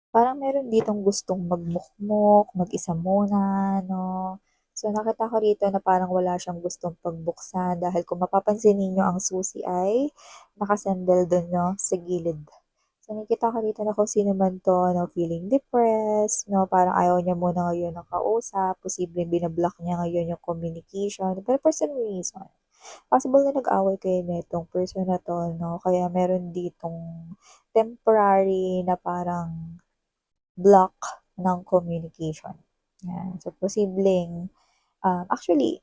Parang meron ditong gustong magmukmok, mag-isa muna, 'no? So, nakita ko rito na parang wala siyang gustong pagbuksan dahil kung mapapansin ninyo ang susi ay nakasandal dun 'no, sa gilid. So, nakikita ko rito na kung sino man 'to 'no, feeling depressed 'no, parang ayaw niya muna ngayon ng kausap, posibleng bino-block niya ngayon yung communication, pero for some reason. Possible na nag-away kayo nitong person na 'to 'no, kaya meron ditong temporary na parang block ng communication, 'yan. So, posibleng, actually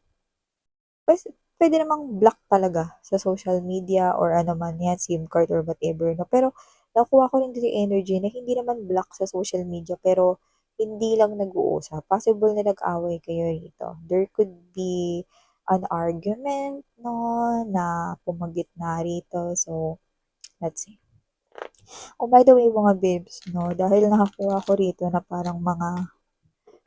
pues puwede namang block talaga sa social media or ano man 'yan, SIM card or whatever 'no. Pero nakuha ko rin dito yung energy na hindi naman block sa social media pero hindi lang nag-uusap. Possible na nag-away kayo rito. There could be an argument 'no, na pumagitna rito. So, let's see. Oh, by the way mga babes 'no, dahil nakakuha ko rito na parang mga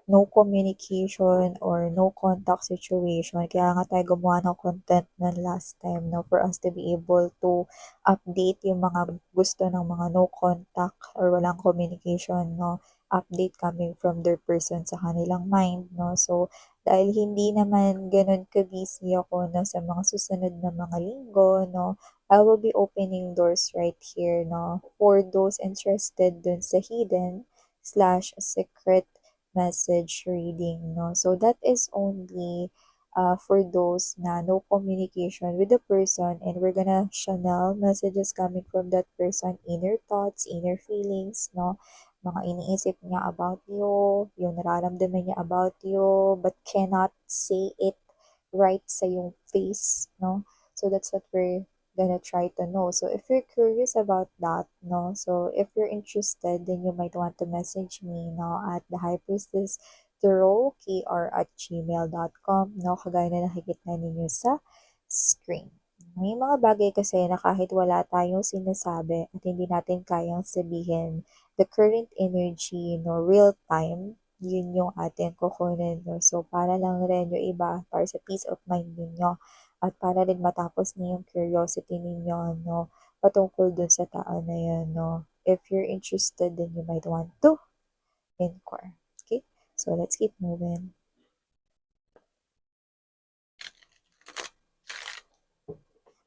no communication or no contact situation. Kaya nga tayo gumawa ng content na last time 'no, for us to be able to update yung mga gusto ng mga no contact or walang communication 'no, update coming from their person sa kanilang mind 'no. So, dahil hindi naman gano'n ka-busy ako 'no, sa mga susunod na mga linggo 'no, I will be opening doors right here 'no, for those interested dun sa hidden/secret message reading 'no. So that is only, for those na no communication with the person and we're gonna channel messages coming from that person, inner thoughts, inner feelings 'no, mga iniisip niya about you, yung nararamdaman niya about you but cannot say it right sa yung face 'no. So that's what we're gonna try to know. So if you're curious about that, no, so if you're interested, then you might want to message me, no, at the High Priestess Tarot, kr@gmail.com, no, kagaya na nakikita ninyo sa screen. May mga bagay kasi na kahit wala tayong sinasabi at hindi natin kayang sabihin, the current energy, no, real time, yun yung atin kukunin, no. So, para lang rin yung iba, para sa peace of mind ninyo at para rin matapos na yung curiosity ninyo 'no, patungkol dun sa tao na yun 'no. If you're interested, then you might want to inquire. Okay? So, let's keep moving.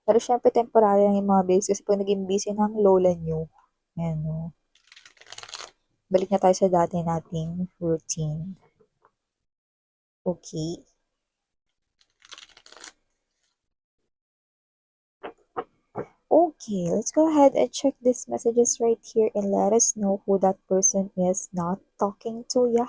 Pero siyempre temporary lang yung mga babes kasi 'pag naging busy na ang lola niyo, ayan 'no, balik na tayo sa dati nating routine. Okay. Okay, let's go ahead and check these messages right here and let us know who that person is not talking to ya.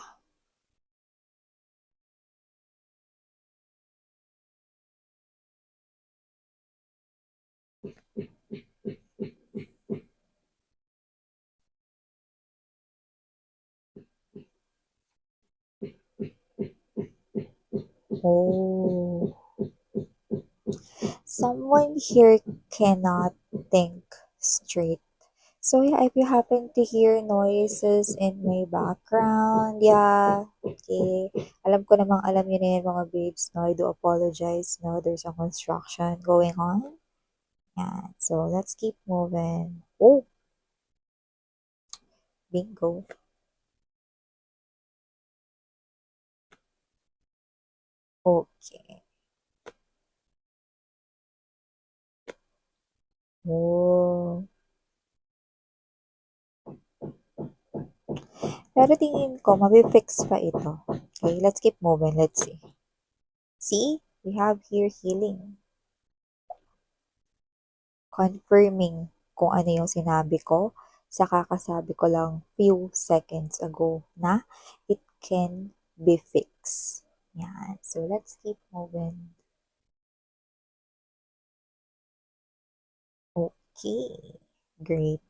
Oh. Someone here cannot think straight. So yeah, if you happen to hear noises in my background, yeah, okay. Alam ko namang alam niyo na yan mga babes, no? I do apologize, no? There's a construction going on. Yeah, so let's keep moving. Oh, bingo. Okay. Oh. Pero tingin ko, mabi-fix pa ito. Okay, let's keep moving. Let's see. See? We have here healing. Confirming kung ano yung sinabi ko sa kakasabi ko lang few seconds ago na it can be fixed. Yan. So, let's keep moving. Okay. Great.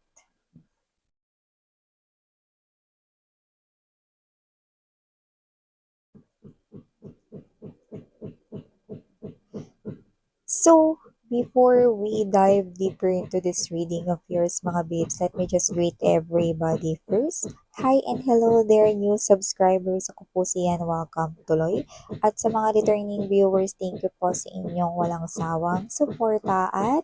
So, before we dive deeper into this reading of yours, mga babes, let me just greet everybody first. Hi and hello there new subscribers. Ako po si Yan. Welcome tuloy. At sa mga returning viewers, thank you po sa inyong walang sawang suporta at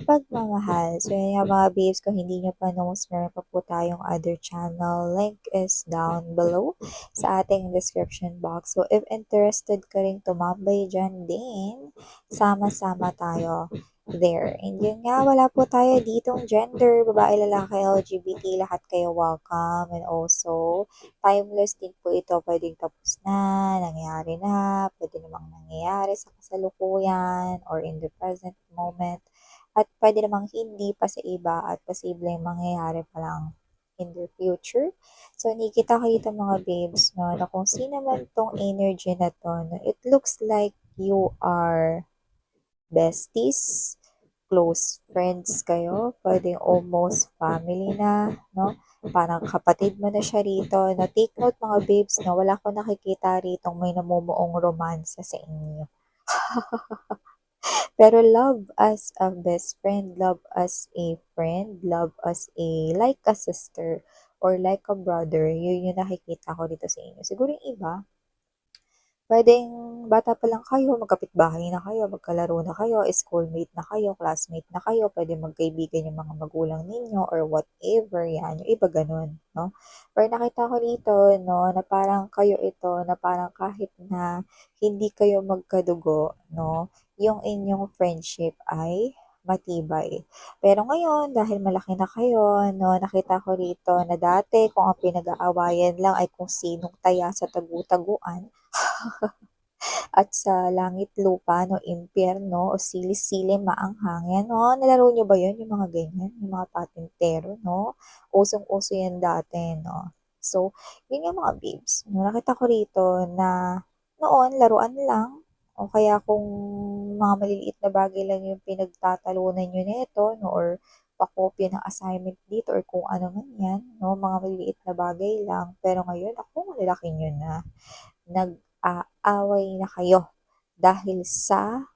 pagmamahal. So yun nga mga babes, kung hindi nyo pa knows, meron pa po tayong other channel. Link is down below sa ating description box. So if interested ka rin tumambay dyan din, sama-sama tayo there. And yun nga, wala po tayo ditong gender, babae, lalaki, LGBT, lahat kayo welcome. And also, timeless din po ito. Pwedeng tapos na, nangyari na, pwede namang nangyayari sa kasalukuyan or in the present moment. At pwede namang hindi pa sa iba at posibleng mangyayari pa lang in the future. So, nakikita ko dito mga babes, no, na kung sino man tong energy na to, no, it looks like you are besties, close friends kayo, pwedeng almost family na, no? Parang kapatid mo na siya rito. Na take note mga babes, no? Wala ko nakikita rito may namumuong romansa sa inyo. Pero love as a best friend, love as a friend, love as a like a sister or like a brother, yun yung nakikita ko dito sa inyo. Siguro yung iba, puwedeng bata pa lang kayo, magkapitbahay na kayo, magkalaro na kayo, schoolmate na kayo, classmate na kayo, puwedeng magkaibigan yung mga magulang ninyo or whatever, 'yan, yung iba gano'n, 'no? Pero nakita ko dito 'no, na parang kayo ito, na parang kahit na hindi kayo magkadugo 'no, yung inyong friendship ay matibay. Pero ngayon dahil malaki na kayo 'no, nakita ko rito na dati kung ang pinag-aawayan lang ay kung sinong taya sa tagu-taguan, at sa langit lupa 'no, impyerno o sili-sili maanghangin 'no, nalaro niyo ba 'yun, yung mga ganyan, yung mga patintero 'no? Usong-uso 'yan dati 'no. So, 'yun nga mga babes 'no, nakita ko rito na noon laruan lang o kaya kung mga maliliit na bagay lang yung pinagtatalunan niyo nito 'no, or pakopya ng assignment dito or kung ano man 'yan 'no, mga maliliit na bagay lang. Pero ngayon naku, ang lalaki niyo na. Nag-aaway na kayo dahil sa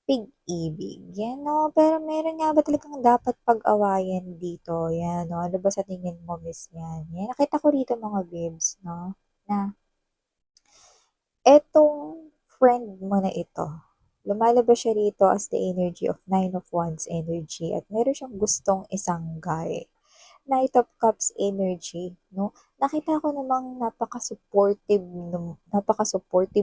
pig-ibig, 'yan 'no. Pero meron nga ba talagang dapat pag-awayan dito, 'yan 'no. Ano ba sa tingin mo Miss 'yan? 'Yan nakita ko rito mga babes 'no, na etong friend mo na ito, lumalabas siya rito as the energy of Nine of Wands energy at meron siyang gustong isanggay. Knight of Cups energy 'no. Nakita ko namang napaka-supportive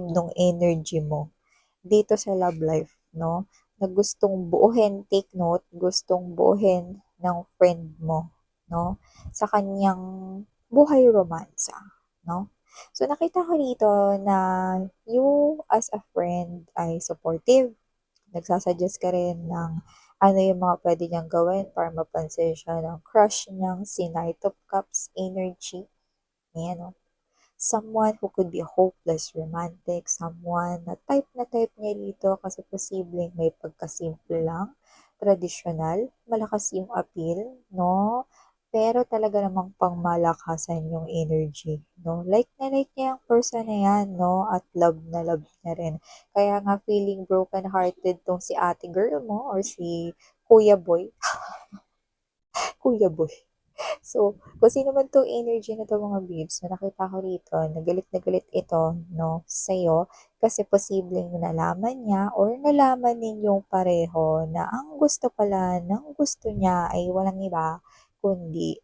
nung energy mo dito sa love life 'no, na gustong buuhin, take note, gustong buuhin ng friend mo 'no, sa kaniyang buhay romansa 'no. So nakita ko dito na you as a friend ay supportive, nagsa-suggest ka rin ng ano yung mga puwede niyang gawin para mapansin siya ng crush niyang si Knight of Cups energy, ayan 'no. Someone who could be a hopeless romantic, someone na type niya dito kasi posibleng may pagkasimple lang, tradisyonal, malakas yung appeal 'no, pero talaga namang pangmalakasan yung energy 'no. Like niya yung person na 'yan 'no, at love na love niya rin. Kaya nga feeling broken-hearted 'tong si ate girl mo or si kuya boy, kuya boy. So, kung sino man 'tong energy na 'to mga babes na nakita ko rito na galit ito 'no, sa'yo kasi posibleng nalaman niya or nalaman ninyong pareho na ang gusto pala ng gusto niya ay walang iba kundi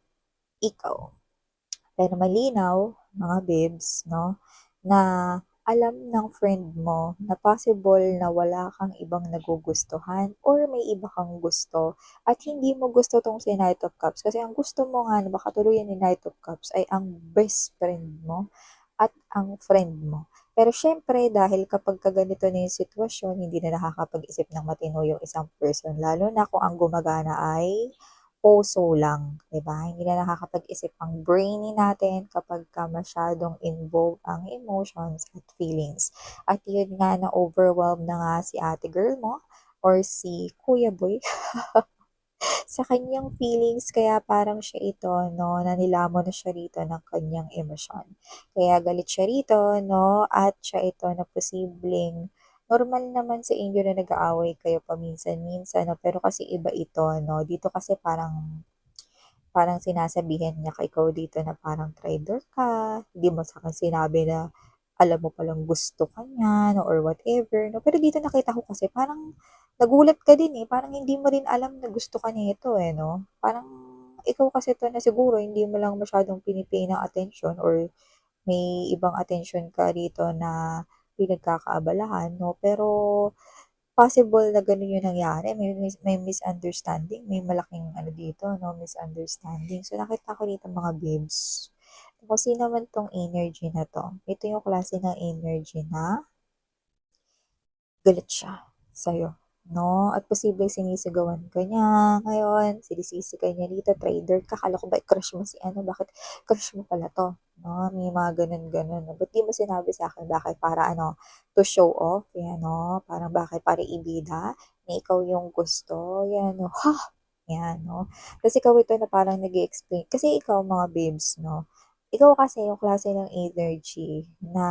ikaw. Pero malinaw, mga babes 'no, na alam ng friend mo na possible na wala kang ibang nagugustuhan or may iba kang gusto at hindi mo gusto 'tong si Knight of Cups kasi ang gusto mo nga na makatuluyan ni Knight of Cups ay ang best friend mo at ang friend mo. Pero siyempre dahil kapagka ganito na yung sitwasyon, hindi na nakakapag-isip ng matino yung isang person lalo na kung ang gumagana ay puso lang, 'di ba? Hindi na nakakapag-isip ang brainy natin kapagka masyadong involved ang emotions at feelings. At yun nga na-overwhelm na nga si ate girl mo or si kuya boy sa kanyang feelings kaya parang siya ito 'no, nanilamo na siya rito ng kanyang emosyon. Kaya galit siya rito 'no, at siya ito na posibleng normal naman sa inyo na nag-aaway kayo paminsan-minsan 'no, pero kasi iba ito 'no. Dito kasi parang parang sinasabihan niya ka ikaw dito na parang traitor ka, hindi mo sa'kin sinabi na alam mo palang gusto ka niya 'no or whatever 'no. Pero dito nakita ko kasi parang nagulat ka din, eh, parang hindi mo rin alam na gusto ka nito, eh, 'no. Parang ikaw kasi 'to na siguro hindi mo lang masyadong ng attention or may ibang atensyon ka rito na pinagkakaabalahan 'no. Pero possible na gano'n yung nangyari, may misunderstanding, may malaking ano dito 'no, misunderstanding. So, nakita ko dito mga babes, kung sino man 'tong energy na 'to, ito yung klase ng energy na galit siya sa'yo, 'no? At posibleng sinisigawan ka niya ngayon, sinisisi ka niya dito, traitor ka, akala ko ba crush mo si ano, bakit crush mo pala 'to, 'no? May mga gano'n-gano'n 'no. Ba't di mo sinabi sa'kin, bakit para ano, to show off, 'yan 'no? Parang bakit para ibida na ikaw yung gusto, 'yan 'no, ha! 'Yan 'no. Ta's ikaw ito na parang nag-e-explain kasi ikaw mga babes 'no, ikaw kasi yung klase ng energy na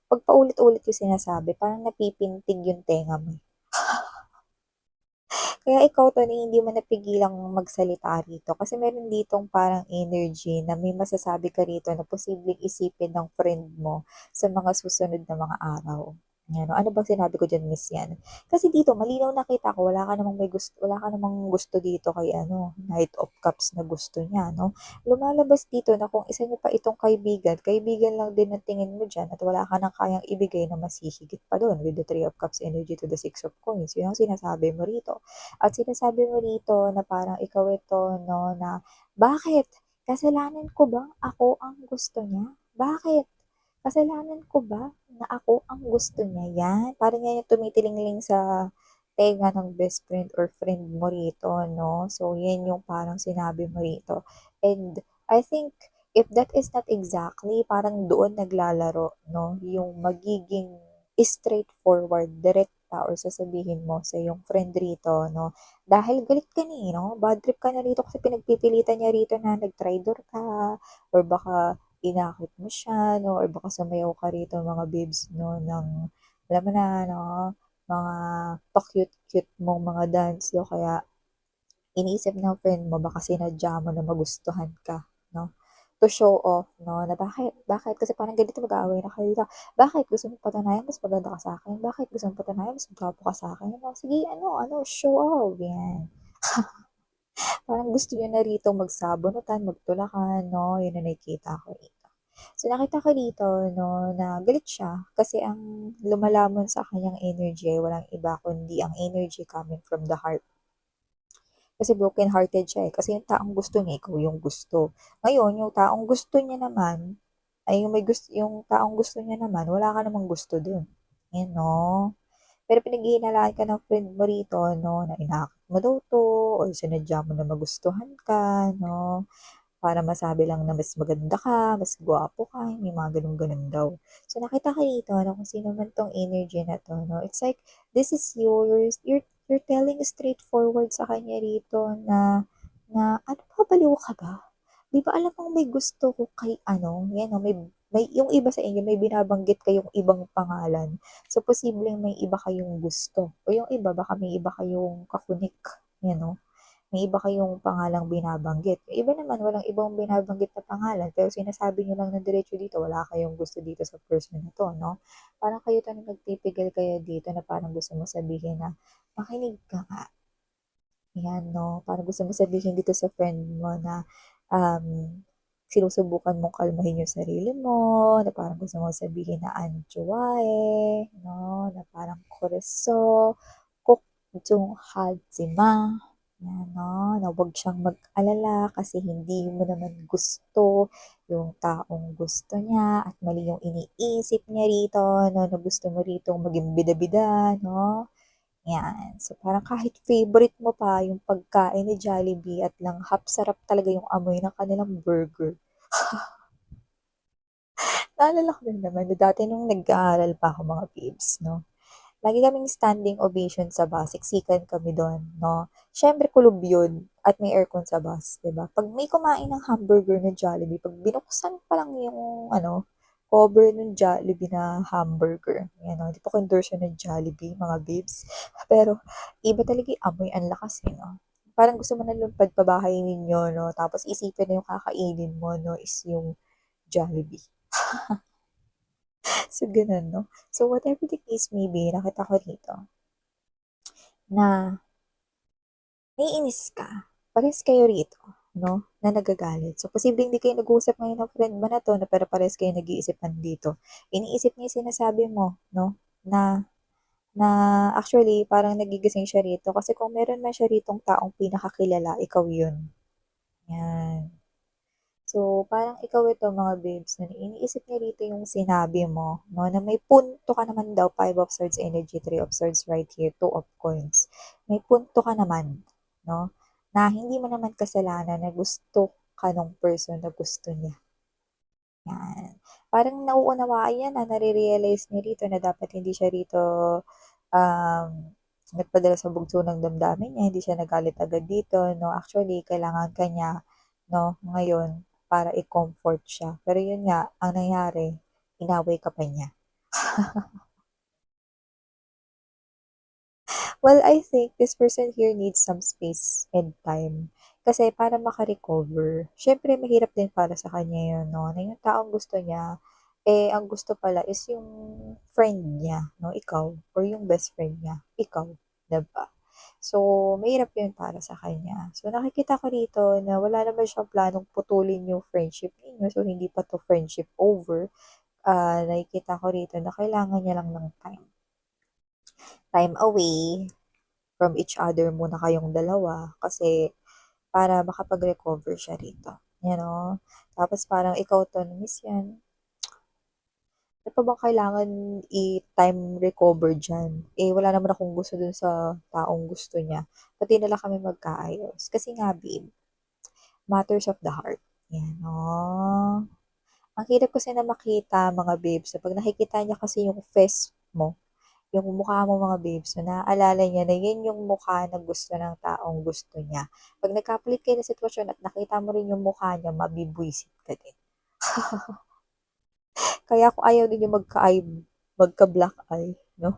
'pag paulit-ulit yung sinasabi parang napipintig yung tenga mo, eh. Kaya ikaw 'to na hindi mo napigilang magsalita rito kasi meron ditong parang energy na may masasabi ka rito na posibleng isipin ng friend mo sa mga susunod na mga araw. Yan, ano bang sinabi ko diyan, miss yan? Kasi dito malinaw nakita ko wala ka namang gusto dito kay ano, Knight of Cups na gusto niya 'no. Lumalabas dito na kung isa niyo pa itong kaibigan, kaibigan lang din ang tingin mo diyan at wala ka ng kayang ibigay na mas hihigit pa dun with the Three of Cups energy to the Six of Coins, yun ang sinasabi mo rito. At sinasabi mo rito na parang ikaw ito 'no, na, "Bakit? Kasalanan ko bang ako ang gusto niya? Bakit? Kasalanan ko ba na ako ang gusto niya?" Yan, parang yan yung tumitilingling sa tenga ng best friend or friend mo rito 'no. So, yan yung parang sinabi mo rito. And I think if that is not exactly, parang doon naglalaro 'no, yung magiging straightforward, direkta or sasabihin mo sa iyong friend rito 'no, dahil galit ka na, eh, 'no, bad trip ka na rito kasi pinagpipilitan niya rito na nag-traitor ka or baka inakit mo siya 'no, or baka sumayaw ka rito mga babes 'no, ng alam mo na 'no, mga pa-cute-cute mong mga dance 'no, kaya iniisip ng friend mo baka sinadya mo na magustuhan ka 'no, to show off 'no, na bakit, bakit kasi parang ganito mag-aaway na kayo dito, bakit gusto mo patunayan mas maganda ka sa'kin, bakit gusto mo patunayan mas gwapo ka sa'kin, ano, sige ano ano, show off, 'yan. Parang gusto niyo na rito magsabunutan, magtulakan 'no, yun ang nakikita ko rito. So, nakita ko dito 'no, na galit siya kasi ang lumalamon sa kanyang energy ay walang iba kundi ang energy coming from the heart. Kasi broken-hearted siya, eh, kasi yung taong gusto niya ikaw yung gusto. Ngayon yung taong gusto niya naman ay yung taong gusto niya naman wala ka namang gusto dun, yun 'no. Pero pinaghihinalaan ka ng friend mo rito 'no, na inakit mo daw 'to or sinadya mo na magustuhan ka 'no. Para masabi lang na mas maganda ka, mas gwapo ka, may mga gano'n-gano'n daw. So, nakita ko dito na kung sino man 'tong energy na 'to 'no, it's like this is yours, you're telling straightforward sa kanya rito na na, "Ano ba, baliw ka ba? 'Di ba alam mong may gusto ko kay ano," 'yan o, may yung iba sa inyo may binabanggit kayong ibang pangalan. So, posibleng may iba kayong gusto o yung iba baka may iba kayong kakunik, 'yan 'no. May iba kayong pangalang binabanggit. Yung iba naman walang ibang binabanggit na pangalan pero sinasabi niyo lang ng diretso dito wala kayong gusto dito sa person na 'to 'no. Parang kayo 'to na nagpipigil kayo dito na parang gusto mo sabihin na, "Makinig ka nga." 'Yan 'no, parang gusto mo sabihin dito sa friend mo na, um, sinusubukan mong kalmahin yung sarili mo, na parang gusto mong sabihin na "안좋아해." 'no, na parang "그래서 꼭 존하지 마." 'Yan 'no, na huwag siyang mag-alala kasi hindi mo naman gusto yung taong gusto niya at mali yung iniisip niya rito 'no, na gusto mo ritong maging bida-bida 'no. 'Yan. So, parang kahit favorite mo pa yung pagkain ni Jollibee at langhap, sarap talaga yung amoy ng kanilang burger. Naalala ko rin naman na dati nung nag-aaral pa ako mga babes 'no, lagi kaming standing ovation sa bus, siksikan kami dun 'no. Siyempre kulob yun at may aircon sa bus, 'di ba? 'Pag may kumain ng hamburger ng Jollibee, 'pag binuksan pa lang yung ano, cover ng Jollibee na hamburger, ayan 'no, hindi pa ako endorse ng Jollibee mga babes, pero iba talaga yung amoy, ang lakas, eh, 'no? parang gusto mo na lumipad pa bahay ninyo 'no, tapos isipin na yung kakainin mo 'no is yung Jollibee. So, gano'n 'no. So, whatever the case may be, nakita ko rito na naiinis ka, parehas kayo rito 'no, na nagagalit. So, posibleng hindi kayo nag-uusap ngayon ng friend mo na 'to na pero parehas kayo nag-iisipan dito. Iniisip niya yung sinasabi mo 'no, na na actually parang nagigising siya rito kasi kung meron man siya ritong taong pinakakilala, ikaw yun, 'yan. So, parang ikaw ito mga babes na iniisip niya rito yung sinabi mo 'no, na may punto ka naman daw, Five of Swords energy, Three of Swords right here, Two of Coins. May punto ka naman 'no, na hindi mo naman kasalanan na gusto ka nung person na gusto niya, 'yan. Parang nauunawaan niya na nare-realize niya rito na dapat hindi siya rito, um, nagpadala sa bugso ng damdamin niya, hindi siya nagalit agad dito 'no. Actually kailangan ka niya 'no, ngayon para i-comfort siya. Pero yun nga, ang nangyari, inaway ka pa niya. Well, I think this person here needs some space and time. Kasi para maka-recover, siyempre mahirap din para sa kanya yun 'no, na yung taong gusto niya, eh, ang gusto pala is yung friend niya 'no, ikaw or yung best friend niya, ikaw, 'di ba? So, mahirap yun para sa kanya. So, nakikita ko rito na wala naman siyang planong putulin yung friendship ninyo, so hindi pa 'to friendship over. Nakikita ko rito na kailangan niya lang ng time. Time away from each other muna kayong dalawa kasi para makapag-recover siya rito, you know? Tapos parang ikaw 'to na, "Miss 'yan, ano pa bang kailangan i-time recover diyan? Eh, wala naman akong gusto dun sa taong gusto niya, pati na lang kami magkaayos." Kasi nga babe, matters of the heart, 'yan, oh. Ang hirap kasi na makita mga babes na 'pag nakikita niya kasi yung face mo, yung mukha mo mga babes, so naaalala niya na yun yung mukha na gusto ng taong gusto niya. 'Pag nagkapalit kayo ng sitwasyon at nakita mo rin yung mukha niya, mabibwisit ka din. Kaya kung ayaw ninyo magka-black eye 'no,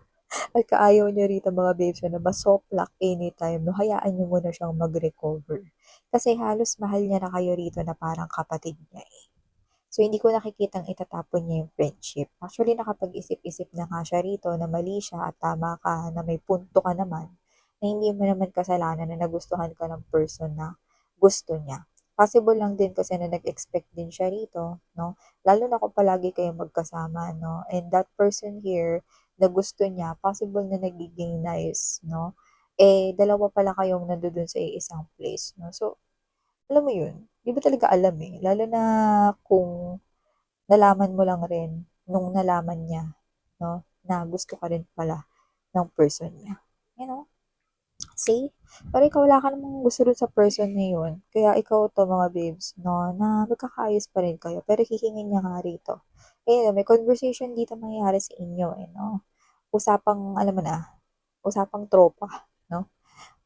at kaayaw niyo rito mga babes na masoplak anytime 'no, hayaan niyo muna siyang mag-recover. Kasi halos mahal niya na kayo rito na parang kapatid niya, eh. So, hindi ko nakikitang itatapon niya yung friendship. Actually, nakapag-isip-isip na nga siya rito na mali siya at tama ka na may punto ka naman, na hindi mo naman kasalanan na nagustuhan ka ng person na gusto niya. Possible lang din kasi na nag-expect din siya rito, no? Lalo na kung palagi kayong magkasama, no? And that person here na gusto niya, possible na nagiging nice, no? Eh, dalawa pala kayong nandoon sa iisang place, no? So, alam mo yun, 'di mo talaga alam, eh, lalo na kung nalaman mo lang rin nung nalaman niya 'no, na gusto ka rin pala ng person niya, you know? See? Pero ikaw wala ka namang gusto dun sa person na yun, kaya ikaw 'to mga babes 'no, na magkakaayos pa rin kayo pero hihingin niya nga rito. Ayun, may conversation dito mangyayari sa inyo, eh, 'no? Usapang alam mo na, usapang tropa 'no,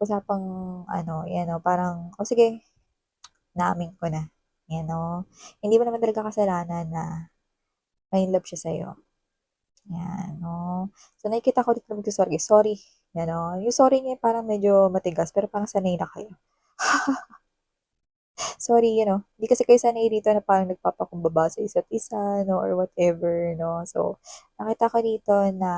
usapang ano, 'yan 'no, parang, "O sige, naamin ko na." 'Yan 'no. Hindi mo naman talaga kasalanan na ma-inlove siya sa'yo. 'Yan, oh. So, nakikita ko rin na magso-sorry, sorry, gano'n. Yung sorry niya parang medyo matigas pero parang sanay na kayo. Sorry, hindi kasi kayo sanay dito na parang nagpapakumbaba sa isa't isa 'no or whatever 'no. So, nakita ko dito na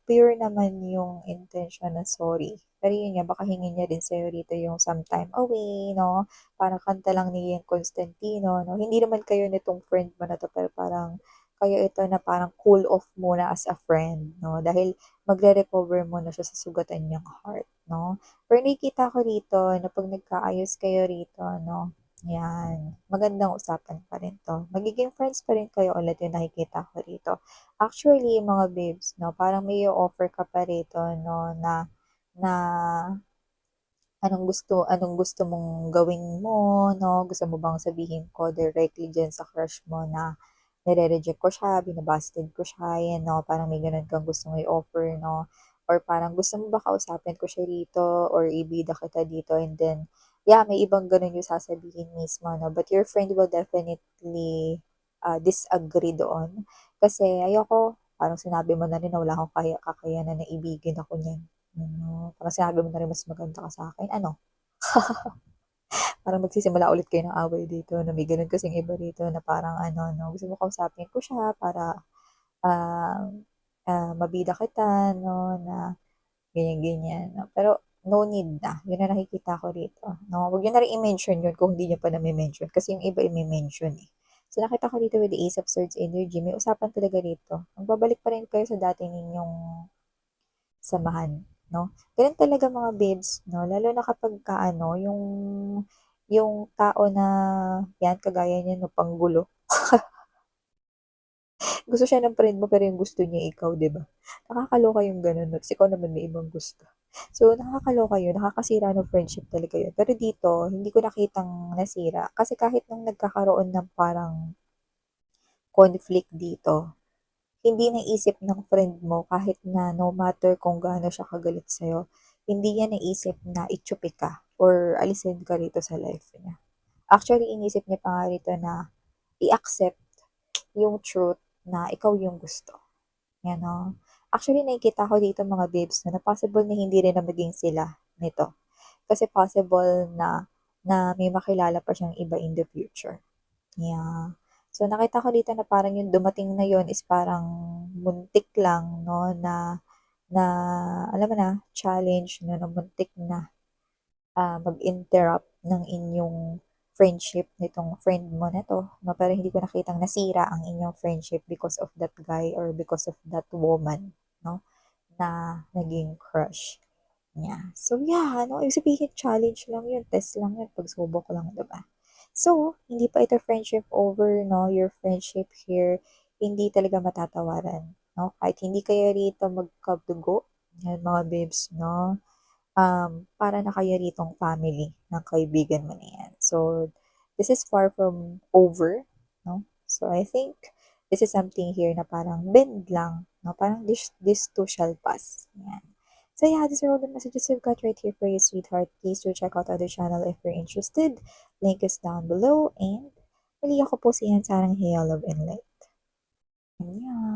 pure naman yung intention na sorry. Pero yun nga, baka hingin niya din sa'yo rito yung some time away 'no, parang kanta lang ni Ian Constantino 'no. Hindi naman kayo nitong friend mo na 'to pero parang kayo ito na parang cool off muna as a friend 'no, dahil magre-recover muna siya sa sugatan niyang heart 'no. Pero nakikita ko rito na 'pag nagkaayos kayo rito 'no, 'yan, magandang usapan pa rin 'to. Magiging friends pa rin kayo ulit yung nakikita ko rito. Actually, mga babes 'no, parang may offer ka pa rito 'no, na na anong gusto mong gawin mo 'no? Gusto mo bang sabihin ko directly diyan sa crush mo na nire-reject ko siya, binabasted ko siya, 'yan 'no, parang may gano'n kang gustong i-offer 'no? Or parang gusto mo ba kausapin ko siya dito or ibida kita dito and then, yeah, may ibang gano'n yung sasabihin mismo 'no, but your friend will definitely, disagree doon. Kasi ayoko parang sinabi mo na rin na wala akong kakayanan na ibigin ako niyan, ano, parang sinabi mo na rin mas maganda ka sa'kin, ano? Parang magsisimula ulit kayo ng away dito na may gano'n kasing iba rito na parang ano 'no, gusto mo kausapin ko siya para, ah, mabida kita 'no, na ganyan-ganyan 'no. Pero no need na, 'yun ang nakikita ko rito 'no. Huwag niyo na rin i-mention 'yun kung hindi niyo pa name-mention kasi yung iba ime-mention, eh. So, nakita ko dito with the Ace of Swords energy, may usapan talaga rito. Magbabalik pa rin kayo sa dati ninyong samahan 'no. Gano'n talaga mga babes 'no, lalo na kapagka ano, yung tao na 'yan kagaya niyan 'no, panggulo. Gusto siya ng friend mo pero yung gusto niya ikaw, 'di ba? Nakakaloka yung gano'n 'no, ta's ikaw naman may ibang gusto. So, nakakaloka yun, nakakasira ng friendship talaga yun. Pero dito, hindi ko nakitang nasira kasi kahit nung nagkakaroon ng parang conflict dito, hindi naisip ng friend mo kahit na no matter kung gaano siya kagalit sa'yo, hindi niya naisip na itsupi ka or alisin ka rito sa life niya. Actually, inisip niya pa nga rito na i-accept yung truth na ikaw yung gusto, you know? Actually, nakikita ko dito mga babes na possible na hindi rin na maging sila nito. Kasi possible na may makilala pa siyang iba in the future. Yeah. So, nakita ko dito na parang yung dumating na yun is parang muntik lang 'no, na na alam mo na, challenge 'no, na muntik na, mag-interrupt ng inyong friendship nitong friend mo na 'to 'no, pero hindi ko nakitang nasira ang inyong friendship because of that guy or because of that woman 'no, na naging crush niya. So, yeah, ano, ibig sabihin challenge lang yun, test lang yun, pagsubok lang, 'di ba? So, hindi pa ito friendship over 'no, your friendship here hindi talaga matatawaran 'no, kahit hindi kayo rito magkadugo, yan mga babes 'no, para na kayo ritong family ng kaibigan mo na yan. So, this is far from over 'no. So, I think this is something here na parang bend lang 'no, parang this too shall pass, yan. So yeah, these are all the messages I've got right here for you, sweetheart. Please do check out other channel if you're interested. Link is down below and muli ako po si Yan Sarang Heya Love and Light. Annyeong!